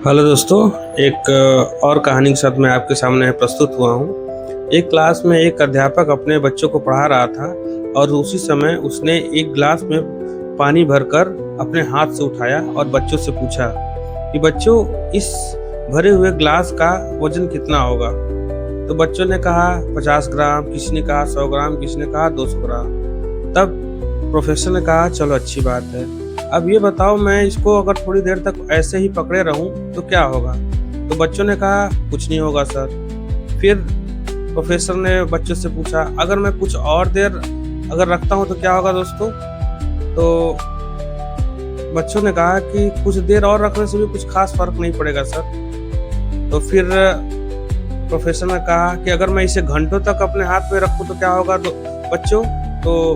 Hello दोस्तों। एक और कहानी के साथ मैं आपके सामने प्रस्तुत हुआ हूँ। एक क्लास में एक अध्यापक अपने बच्चों को पढ़ा रहा था और उसी समय उसने एक गिलास में पानी भरकर अपने हाथ से उठाया और बच्चों से पूछा कि बच्चों, इस भरे हुए गिलास का वजन कितना होगा। तो बच्चों ने कहा 50 ग्राम, किसी ने कहा 100 ग्राम, किसी ने कहा 200 ग्राम। तब प्रोफेसर ने कहा चलो अच्छी बात है, अब ये बताओ मैं इसको अगर थोड़ी देर तक ऐसे ही पकड़े रहूं तो क्या होगा। तो बच्चों ने कहा कुछ नहीं होगा सर। फिर प्रोफेसर ने बच्चों से पूछा अगर मैं कुछ और देर अगर रखता हूं तो क्या होगा दोस्तों। तो बच्चों ने कहा कि कुछ देर और रखने से भी कुछ खास फर्क नहीं पड़ेगा सर। तो फिर प्रोफेसर ने कहा कि अगर मैं इसे घंटों तक अपने हाथ में रखूं तो क्या होगा बच्चों। तो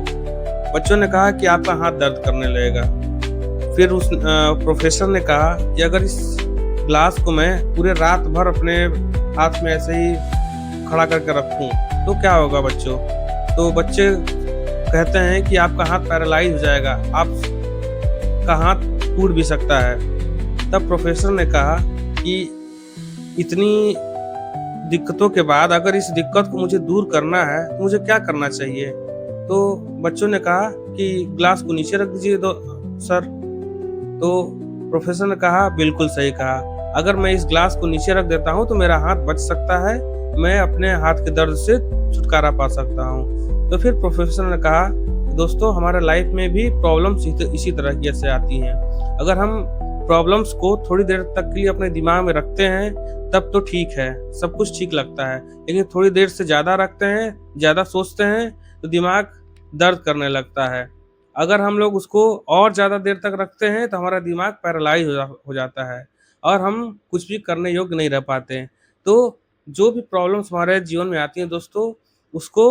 बच्चों ने कहा कि आपका हाथ दर्द करने लगेगा। फिर उस प्रोफेसर ने कहा कि अगर इस ग्लास को मैं पूरे रात भर अपने हाथ में ऐसे ही खड़ा करके रखूं तो क्या होगा बच्चों। तो बच्चे कहते हैं कि आपका हाथ पैरालाइज हो जाएगा, आपका हाथ टूट भी सकता है। तब प्रोफेसर ने कहा कि इतनी दिक्कतों के बाद अगर इस दिक्कत को मुझे दूर करना है तो मुझे क्या करना चाहिए। तो बच्चों ने कहा कि ग्लास को नीचे रख दीजिए दो सर। तो प्रोफेसर ने कहा बिल्कुल सही कहा, अगर मैं इस ग्लास को नीचे रख देता हूँ तो मेरा हाथ बच सकता है, मैं अपने हाथ के दर्द से छुटकारा पा सकता हूँ। तो फिर प्रोफेसर ने कहा दोस्तों, हमारे लाइफ में भी प्रॉब्लम्स इसी तरह की ऐसे आती हैं। अगर हम प्रॉब्लम्स को थोड़ी देर तक के लिए अपने दिमाग में रखते हैं तब तो ठीक है, सब कुछ ठीक लगता है, लेकिन थोड़ी देर से ज़्यादा रखते हैं, ज़्यादा सोचते हैं तो दिमाग दर्द करने लगता है। अगर हम लोग उसको और ज़्यादा देर तक रखते हैं तो हमारा दिमाग पैरालाइज हो जाता है और हम कुछ भी करने योग्य नहीं रह पाते हैं। तो जो भी प्रॉब्लम्स हमारे जीवन में आती हैं दोस्तों, उसको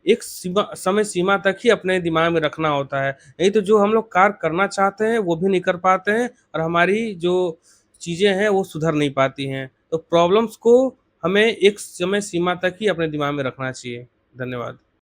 एक समय सीमा तक ही अपने दिमाग में रखना होता है। नहीं तो जो हम लोग कार्य करना चाहते हैं वो भी नहीं कर पाते हैं और हमारी जो चीज़ें हैं वो सुधर नहीं पाती हैं। तो प्रॉब्लम्स को हमें एक समय सीमा तक ही अपने दिमाग में रखना चाहिए। धन्यवाद।